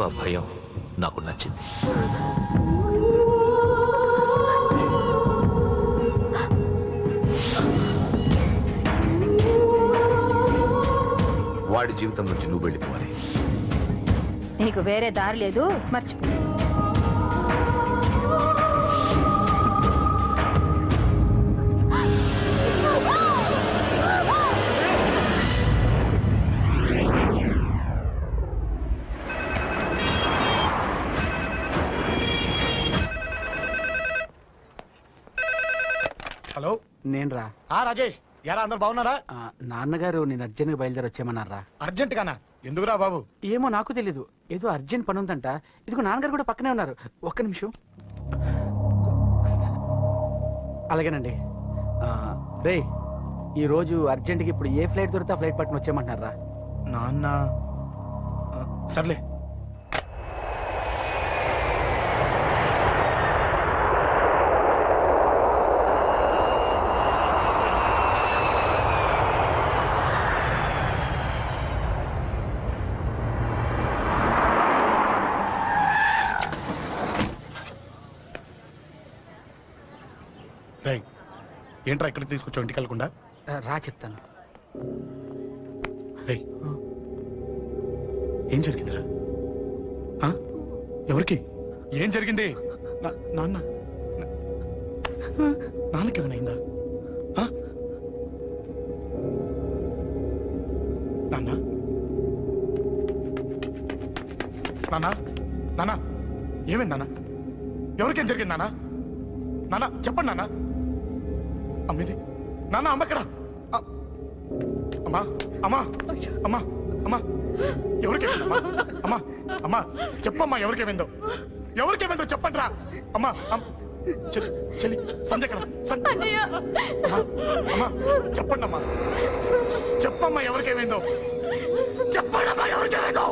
ఆ భయం నాకు నచ్చింది. వాడి జీవితం నుంచి నువ్వు వెళ్ళిపోవాలి. నీకు వేరే దారి లేదు, మర్చిపో. హలో, నేను రా. రాజేష్, యారా అందరు బాగున్నారా? నాన్నగారు నేను అర్జెంట్ గా బయలుదేరి వచ్చేయమన్నారా. అర్జెంట్ గానా? ఎందుకురా బాబు? ఏమో నాకు తెలీదు, ఏదో అర్జెంట్ పని ఉందంట. ఇదిగో నాన్నగారు కూడా పక్కనే ఉన్నారు. ఒక్క నిమిషం. అలాగేనండి. రే, ఈ రోజు అర్జెంట్కి ఇప్పుడు ఏ ఫ్లైట్ దొరికితే ఆ ఫ్లైట్ పట్టుకుని వచ్చేయమంటున్నారా. నాన్న సర్లే. ఏంట్రా ఇక్కడ తీసుకొచ్చావు ఇంటికి వెళ్ళకుండా? రా చెప్తాను. ఏం జరిగిందిరా? ఎవరికి ఏం జరిగింది? నాన్నకేమైనా నాన్న? నాన్న నాన్న ఏమైంది నాన్న? ఎవరికేం జరిగింది నాన్న? నాన్న చెప్పండి నాన్న. అమ్మేది నాన్న? అమ్మ ఎక్కడ? అమ్మా అమ్మా అమ్మా అమ్మా ఎవరికేమైందమ్మా? అమ్మా అమ్మా చెప్పమ్మా, ఎవరికేమైందో? ఎవరికేమైందో చెప్పండి రా. అమ్మా చెల్లి సంజయ్ ఎక్కడ? అమ్మా అమ్మా చెప్పండి అమ్మా, చెప్పమ్మా ఎవరికేమైందో చెప్పండి అమ్మా, ఎవరికేమైందో?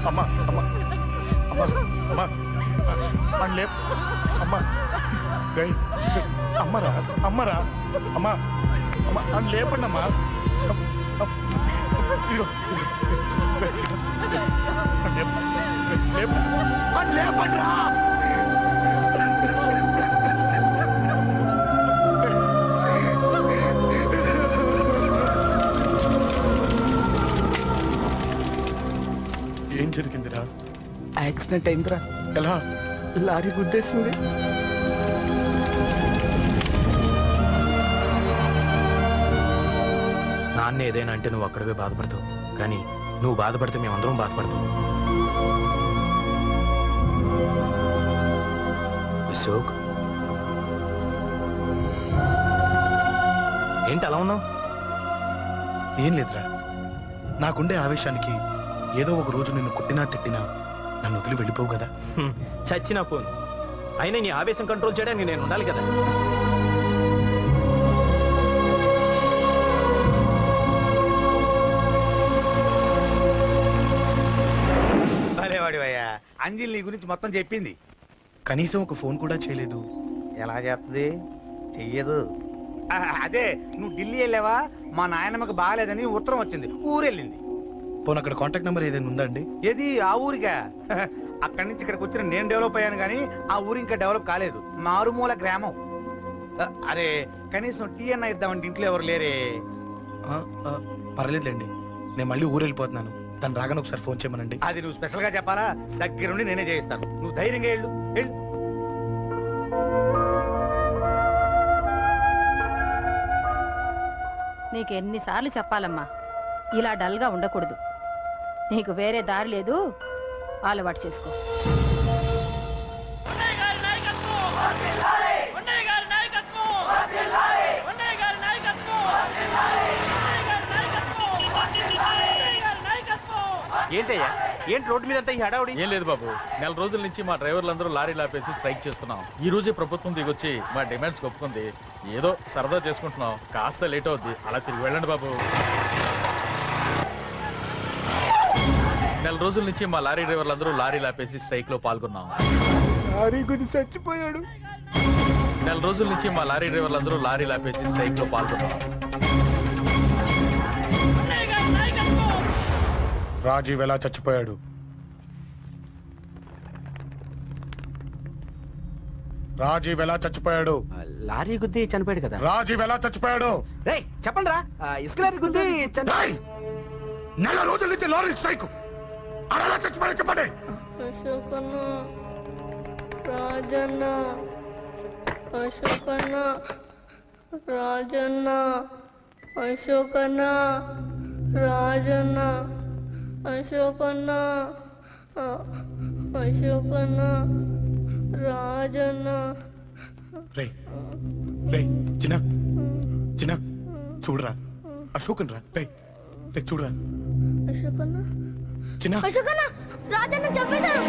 అమ్మా అమ్మా అమ్మా అమ్మా పండ్లే అమ్మా గై అమ్మరా అమ్మరా అమ్మా అమ్మా అని లేపండి అమ్మా. ఇదిగో లేపండి రా. ఏం జరిగిందిరా? యాక్సిడెంట్ అయిందిరా. ఎలా? లారీ గుద్దేసింది. నాన్న ఏదైనా అంటే నువ్వు అక్కడవే బాధపడతావు, కానీ నువ్వు బాధపడితే మేమందరం బాధపడతాం. అశోక్, ఏంటి అలా ఉన్నావు? ఏం లేదురా, నాకుండే ఆవేశానికి ఏదో ఒక రోజు నిన్ను కొట్టినా తిట్టినా నన్ను వదిలి వెళ్ళిపోవు కదా. చచ్చినా పోను, అయినా నీ ఆవేశం కంట్రోల్ చేయడానికి నేను ఉండాలి కదా. భలేవాడివయ్యా, అంజలి నీ గురించి మొత్తం చెప్పింది. కనీసం ఒక ఫోన్ కూడా చేయలేదు. ఎలా చేస్తుంది? చెయ్యదు. అదే నువ్వు ఢిల్లీ వెళ్ళావా, మా నాయనమ్మకి బాగాలేదని ఉత్తరం వచ్చింది, ఊరెళ్ళింది. పోనీ అక్కడ కాంటాక్ట్ నెంబర్ ఏదైనా ఉందా అండి? ఏది ఆ ఊరికా? అక్కడి నుంచి ఇక్కడికి వచ్చిన నేను డెవలప్ అయ్యాను కానీ ఆ ఊరు ఇంకా డెవలప్ కాలేదు, మారుమూల గ్రామం. అరే కనీసం టీ అన్న ఇద్దామంటే ఇంట్లో ఎవరు లేరే. పర్లేదులేండి, నేను మళ్ళీ ఊరు వెళ్ళిపోతున్నాను. తను రాగానే ఒకసారి ఫోన్ చేయమనండి. అది నువ్వు స్పెషల్ గా చెప్పాలా? దగ్గరుండి నేనే చేయిస్తాను, నువ్వు ధైర్యంగా వెళ్ళు. వెళ్ళు. నీకు ఎన్నిసార్లు చెప్పాలమ్మా, ఇలా డల్గా ఉండకూడదు. నీకు వేరే దారి లేదు, అలవాటు చేసుకో. ఏంటయ్యా, ఏంటి రోడ్డు మీద అంతా ఈ హడావుడి? ఏం లేదు బాబు, నెల రోజుల నుంచి మా డ్రైవర్లందరూ లారీలు ఆపేసి స్ట్రైక్ చేస్తున్నాం. ఈ రోజే ప్రభుత్వం దిగొచ్చి మా డిమాండ్స్ ఒప్పుకుంది. ఏదో సరదా చేసుకుంటున్నాం, కాస్త లేట్ అవుద్ది, అలా తిరిగి వెళ్ళండి బాబు. నెల రోజుల నుంచి మా లారీ డ్రైవర్లందరూ లారీలు ఆపేసి స్ట్రైక్ లో పాల్గొన్నాం. చచ్చిపోయాడు. నెల రోజుల నుంచి మా లారీ డ్రైవర్లందరూ లారీలు ఆపేసి స్ట్రైక్ లో పాల్గొన్నాం. రాజీవ్ ఎలా చచ్చిపోయాడు? రాజీవ్ ఎలా చచ్చిపోయాడు? లారీ గుద్ది చనిపోయాడు కదా. రాజీవ్ ఎలా చచ్చిపోయాడు? రేయ్ చెప్పండి రా, ఇసుక లారీ గుద్ది రేయ్! నెల రోజుల నుంచి లారీ స్ట్రైక్, అలా చచ్చిపోయాడు చెప్పండి. అశోకన్న, రాజన్న, అశోకన్న, రాజన్న, అశోకన్న, రాజన్న, అశోకన్న, అశోకన్న, రాజన్న. రేయ్ రేయ్ చిన్న చిన్న చూడరా, అశోకన్ రా. రేయ్ రేయ్ చూడరా. అశోకన్న, చిన్న అశోకన్న, రాజన్న చంపేశారు.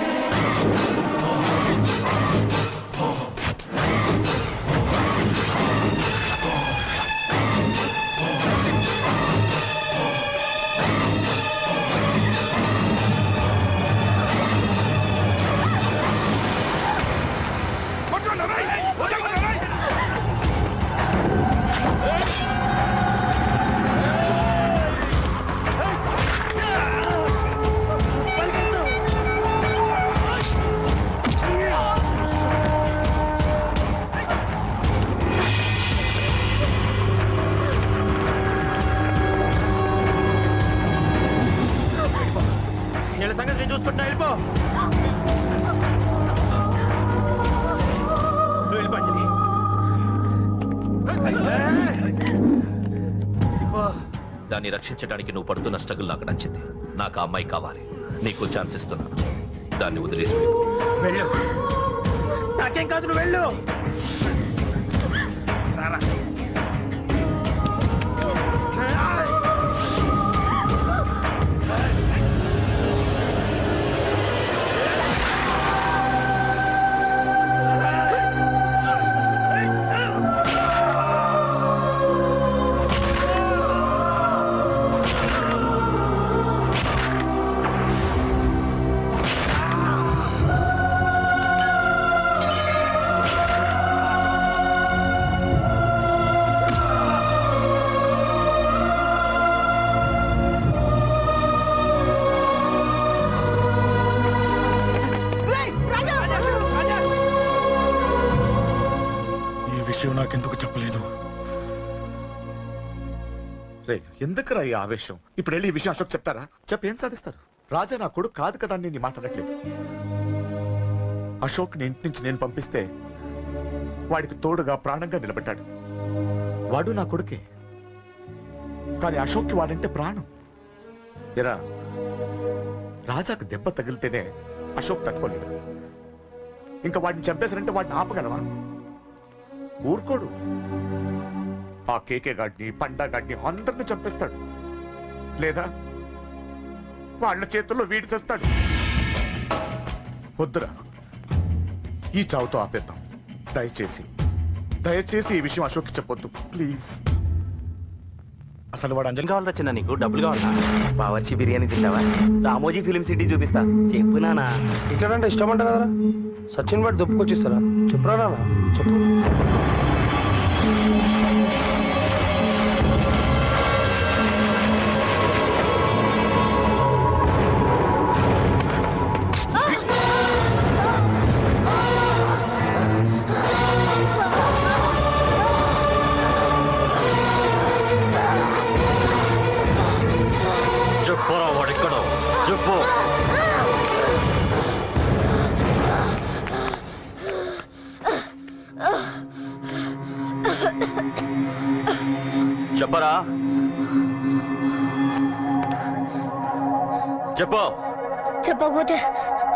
వీళ్ళ సంగతి నేను చూసుకుంటున్నా, వెళ్ళిపో. నువ్వు వెళ్ళిపో అంజలి. దాన్ని రక్షించడానికి నువ్వు పడుతున్న స్ట్రగుల్ నాకు నచ్చింది. నాకు ఆ అమ్మాయి కావాలి. నీకు ఛాన్స్ ఇస్తున్నాను, దాన్ని వదిలేసి వెళ్ళు. నాకేం కాదు, నువ్వు వెళ్ళు. నాకెందుకు చెప్పలేదు? ఎందుకురా ఈ ఆవేశం? ఇప్పుడు వెళ్ళి ఈ విషయం అశోక్ చెప్తారా? చెప్పి ఏం సాధిస్తారు? రాజా నా కొడుకు కాదు కదా అని నేను మాట్లాడట్లేదు. అశోక్ ని ఇంటి నుంచి నేను పంపిస్తే వాడికి తోడుగా ప్రాణంగా నిలబడ్డాడు. వాడు నా కొడుకే, కానీ అశోక్కి వాడంటే ప్రాణం. ఎరా, రాజాకు దెబ్బ తగిలితేనే అశోక్ తట్టుకోలేడు. ఇంకా వాడిని చంపేశారంటే వాడిని ఆపగలవా? ఊరుకోడు. ఆ కేకే గాడిని, పండా గాడిని అందరిని చంపేస్తాడు, లేదా వాళ్ళ చేతుల్లో వీడి చేస్తాడు. వద్దురా, ఈ చావుతో ఆపేద్దాం. దయచేసి దయచేసి ఈ విషయం అశోక్కి చెప్పొద్దు ప్లీజ్. అసలు వాడు అంజలి కావాలరా చిన్న, నీకు డబ్బులు కావాలా? బావర్చి బిర్యానీ తింటావా? రామోజీ ఫిలిం సిటీ చూపిస్తా. చెప్పు నానా. టికెట్ అంటే ఇష్టం అంట కదరా, సచిన్ బట్టి దుప్పుకొచ్చిస్తారా? చెప్పురా నాన్న, చెప్పు. చెప్పురా వాడెక్కడో చెప్పు. చెప్పరా, చెప్పు. చెప్పకపోతే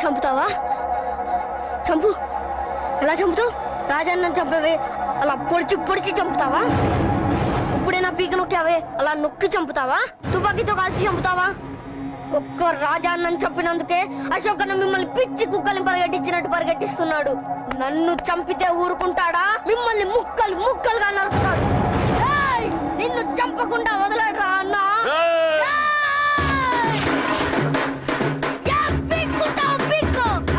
చంపుతావా? చంపు. ఎలా చంపుతావు? రాజన్న చంపవే అలా పొడిచి పొడిచి చంపుతావా? ఇప్పుడైనా పీక నొక్కావే అలా నొక్కి చంపుతావా? తుపాకీతో కాల్చి చంపుతావా? ఒక్క రాజాన్నని చంపినందుకే అశోక్ అన్న మిమ్మల్ని పిచ్చి కుక్కల్ని పరిగెట్టించినట్టు పరిగెట్టిస్తున్నాడు. నన్ను చంపితే ఊరుకుంటాడా? మిమ్మల్ని ముక్కలు ముక్కలుగా నరుకుతాడు. ఏయ్! నిన్ను చంపకుండా వదలడరా అన్న.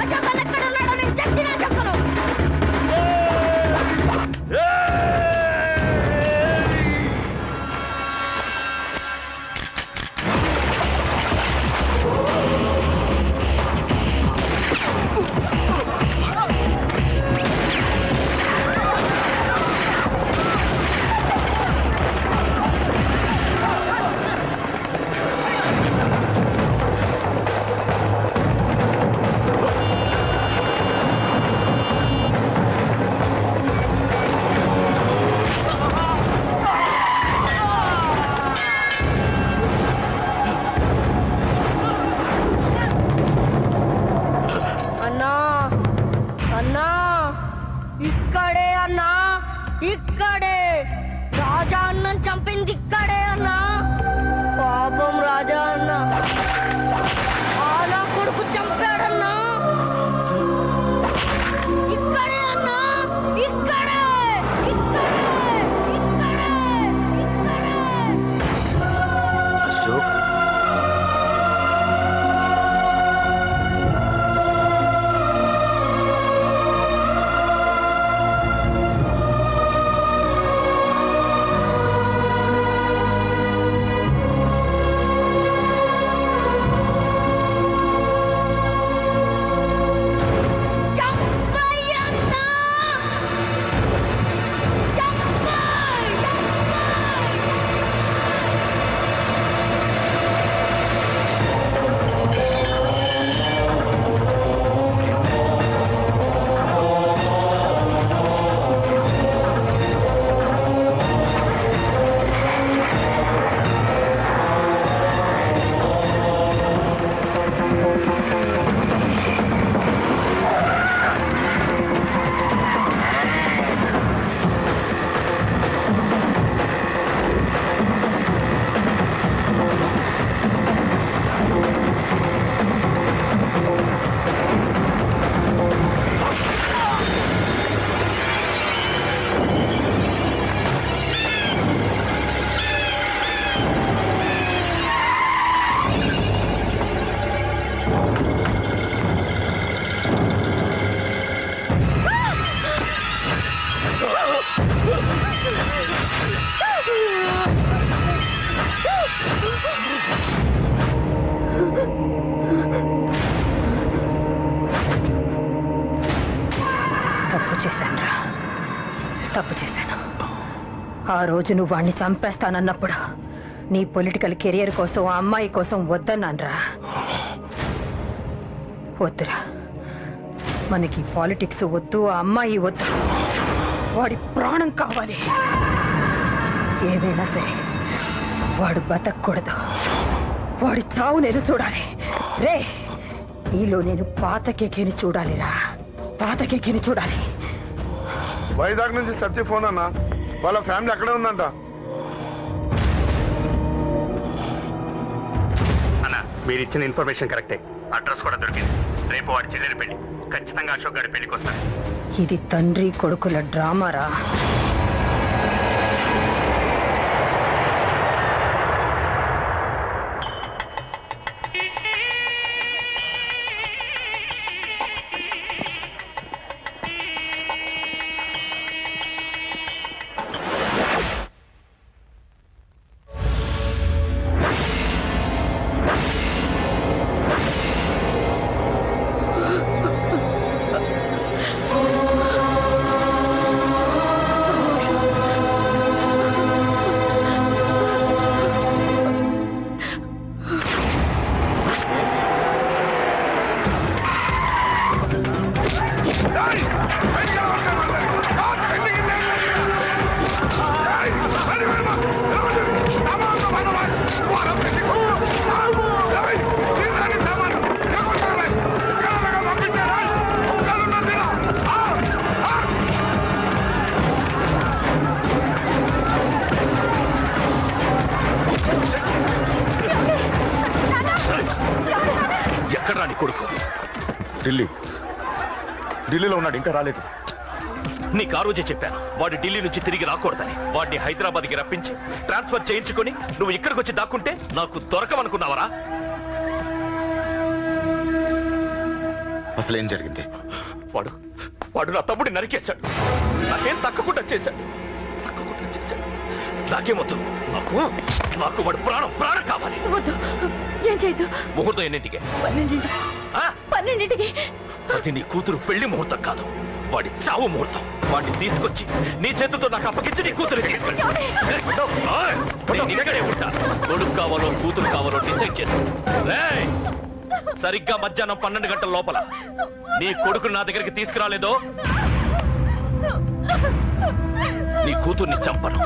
అశోక్ అన్న ఎక్కడ ఉన్నాడో నేను చచ్చినా చెప్పను. ఇక్కడే అన్నా, ఇక్కడే. రాజా అన్నం చంపింది ఇక్కడే అన్నా. పాపం రాజా అన్న ఆలా కొడుకు చంపాడన్నా. ఇక్కడే అన్నా, ఇక్కడే ఇక్కడే ఇక్కడే ఇక్కడే. అశోక్, తప్పు చేశానురా, తప్పు చేశాను. ఆ రోజు నువ్వు వాణ్ణి చంపేస్తానన్నప్పుడు నీ పొలిటికల్ కెరియర్ కోసం ఆ అమ్మాయి కోసం వద్దన్నాన్రా. వద్దురా, మనకి పాలిటిక్స్ వద్దు, ఆ అమ్మాయి వద్దు. వాడి ప్రాణం కావాలి. ఏమైనా సరే వాడు బతకూడదు. వాడి చావు నేను చూడాలి. రే, నీలో నేను పాతకేకేని చూడాలిరా, పాతకేకేని చూడాలి. వైజాగ్ నుంచి సత్య ఫోన్ అన్న, వాళ్ళ ఫ్యామిలీ అక్కడే ఉందంట. అన్న, మీరు ఇచ్చిన ఇన్ఫర్మేషన్ కరెక్టే. అడ్రస్ కూడా దొరికింది. రేపు వాడి చెల్లెలి పెళ్లి. ఖచ్చితంగా అశోక్ గారి పెళ్లికి వస్తాడు. ఇది తండ్రి కొడుకుల డ్రామారా. ఢిల్లీలో ఉన్నాడు, ఇంకా రాలేదు. నీకు ఆ రోజే చెప్పాను వాడు ఢిల్లీ నుంచి తిరిగి రాకూడదని. వాడిని హైదరాబాద్కి రప్పించి ట్రాన్స్ఫర్ చేయించుకొని నువ్వు ఇక్కడికి వచ్చి దాక్కుంటే నాకు దొరకమనుకున్నావరా? అసలు ఏం జరిగింది? వాడు నా తమ్ముడిని నరికేశాడు. నాకేం తక్కకుండా చేశాడు. నాకేమొద్దు. నాకు వాడు ప్రాణం కావాలి. ఏం చేయదు. ముహూర్తం ఎన్నింటికి? 12ంటికి. అది నీ కూతురు పెళ్లి ముహూర్తం కాదు, వాడి చావు ముహూర్తం. వాడిని తీసుకొచ్చి నీ చేతులతో నాకు అప్పగించి నీ కూతురు తీసుకెళ్ళి ఇక్కడే ఉంటా. కొడుకు కావాలో కూతురు కావాలో డిసైడ్ చేసి సరిగ్గా మధ్యాహ్నం 12 గంటల లోపల నీ కొడుకు నా దగ్గరికి తీసుకురాలేదో నీ కూతుర్ని చంపను.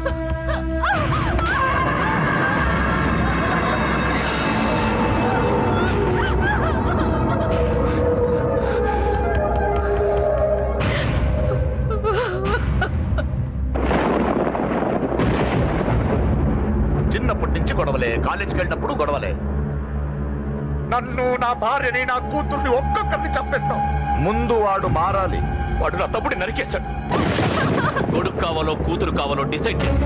చిన్నప్పటి నుంచి గొడవలే, కాలేజీకి వెళ్ళినప్పుడు గొడవలే. నన్ను, నా భార్యని, నా కూతుర్ని ఒక్కొక్కరిని చంపేస్తాం. ముందు వాడు మారాలి. వాడు నా తమ్ముడిని నరికేశాడు. కొడుకు కావాలో కూతురు కావాలో డిసైడ్ చేసి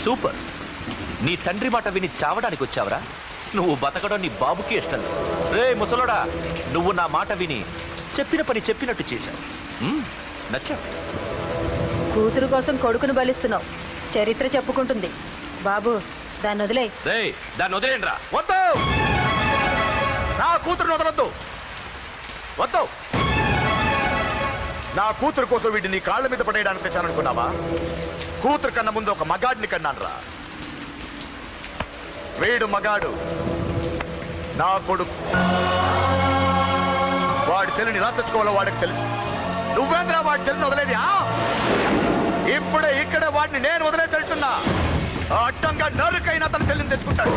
సూపర్. నీ తండ్రి మాట విని చావడానికి వచ్చావరా? నువ్వు బతకడం నీ బాబుకి ఇష్టం లేదు. రే ముసలోడా, నువ్వు నా మాట విని చెప్పిన పని చెప్పినట్టు చేశావు. నచ్చా. కూతురు కోసం కొడుకును బలిస్తున్నావు. చరిత్ర చెప్పుకుంటుంది. బాబు, దాన్ని వదిలే. దాన్ని వదిలేండ్రా. వద్దు, నా కూతురుని వదలొద్దు. వద్దు. నా కూతురు కోసం వీడిని నీ కాళ్ళ మీద పడేయడానికి తెచ్చాననుకున్నావా? కూతురు కన్నా ముందు ఒక మగాడిని కన్నాను రా. వీడు మగాడు, నా కొడుకు. వాడి చెల్లిని ఎలా తెచ్చుకోవాలో వాడికి తెలుసు. నువ్వేంద్రా వాడి చెల్లిని వదిలేది? ఇప్పుడే ఇక్కడే వాడిని నేను వదిలేసి వెళ్తున్నా. అడ్డంగా నరుకైనా తన చెల్లిని తెచ్చుకుంటాడు.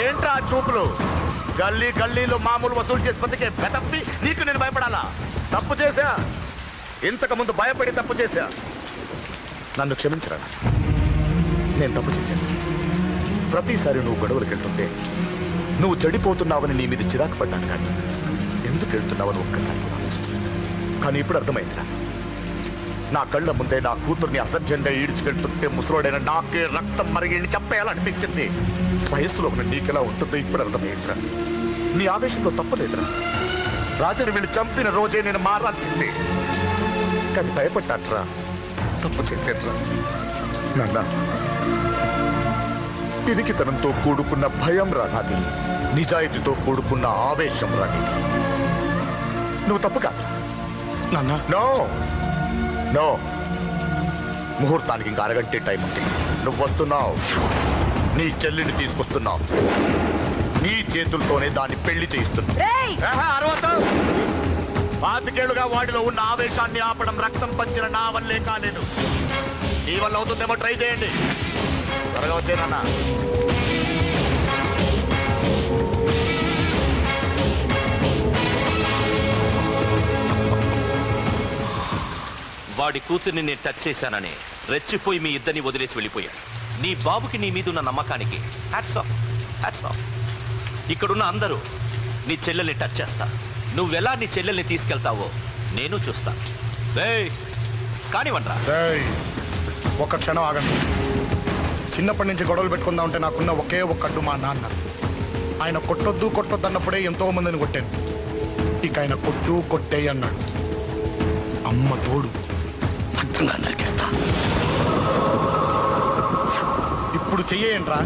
ఏంట్రా చూపులు? గల్లీ గల్లీలో మామూలు వసూలు చేసి బతికే బెతప్పి నీకు నేను భయపడాలా? తప్పు చేశా, ఇంతకు ముందు భయపడి తప్పు చేశా. నన్ను క్షమించరా. నేను తప్పు చేశాను. ప్రతిసారి నువ్వు గొడవలకు వెళ్తుంటే నువ్వు చెడిపోతున్నావని నీ మీద చిరాకు పడ్డాను. కానీ ఎందుకు వెళ్తున్నావని ఒక్కసారి. కానీ ఇప్పుడు అర్థమైందిరా, నా కళ్ళ ముందే నా కూతుర్ని అసభ్యంగా ఈడ్చుకెళ్తుంటే ముసలోడైన నాకే రక్తం మరిగి చంపేయాలనిపించింది. వయస్సులో ఉన్న నీకెలా ఉంటుందో ఇప్పుడు అర్థమయ్యిందిరా. నీ ఆవేశంలో తప్పలేదురా. రాజాని వీళ్ళు చంపిన రోజే నేను మారాల్సింది. కానీ భయపడ్డాట్రా, తప్పు చేసేట్రా. నాన్న, పిరికితనంతో కూడుకున్న భయం రాది, నిజాయితీతో కూడుకున్న ఆవేశం రాది. నువ్వు తప్పు కాదు నాన్న. నో నో, ముహూర్తానికి ఇంకా అరగంటే టైం ఉంది. నువ్వు వస్తున్నావు, నీ చెల్లిని తీసుకొస్తున్నావు, నీ చేతులతోనే దాన్ని పెళ్లి చేయిస్తున్నావు. 25 వాడిలో ఉన్న ఆవేశాన్ని ఆపడం రక్తం పంచిన నా వల్లే కాలేదు. నీ వల్ల అవుతుందేమో ట్రై చేయండి. త్వరగా వచ్చేనన్నా. వాడి కూతుర్ని నేను టచ్ చేశానని రెచ్చిపోయి మీ ఇద్దరిని వదిలేసి వెళ్ళిపోయాడు. నీ బాబుకి నీ మీద ఉన్న నమ్మకానికి హ్యాట్స్ ఆఫ్, హ్యాట్స్ ఆఫ్. ఇక్కడున్న అందరూ నీ చెల్లెల్ని టచ్ చేస్తా. నువ్వెలా నీ చెల్లెల్ని తీసుకెళ్తావో నేను చూస్తా. కానివ్వండ్రా. ఒక్క క్షణం ఆగండి. చిన్నప్పటి నుంచి గొడవలు పెట్టుకుందా ఉంటే నాకున్న ఒకే ఒక్క అడ్డు మా నాన్న. ఆయన కొట్టొద్దు కొట్టొద్దు అన్నప్పుడే ఎంతో మందిని కొట్టాను. ఇక ఆయన కొట్టు కొట్టేయి అన్నాడు. అమ్మ తోడు అడ్డంగా నరికేస్తా. ఇప్పుడు చెయ్యేయండ్రా.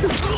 ఆ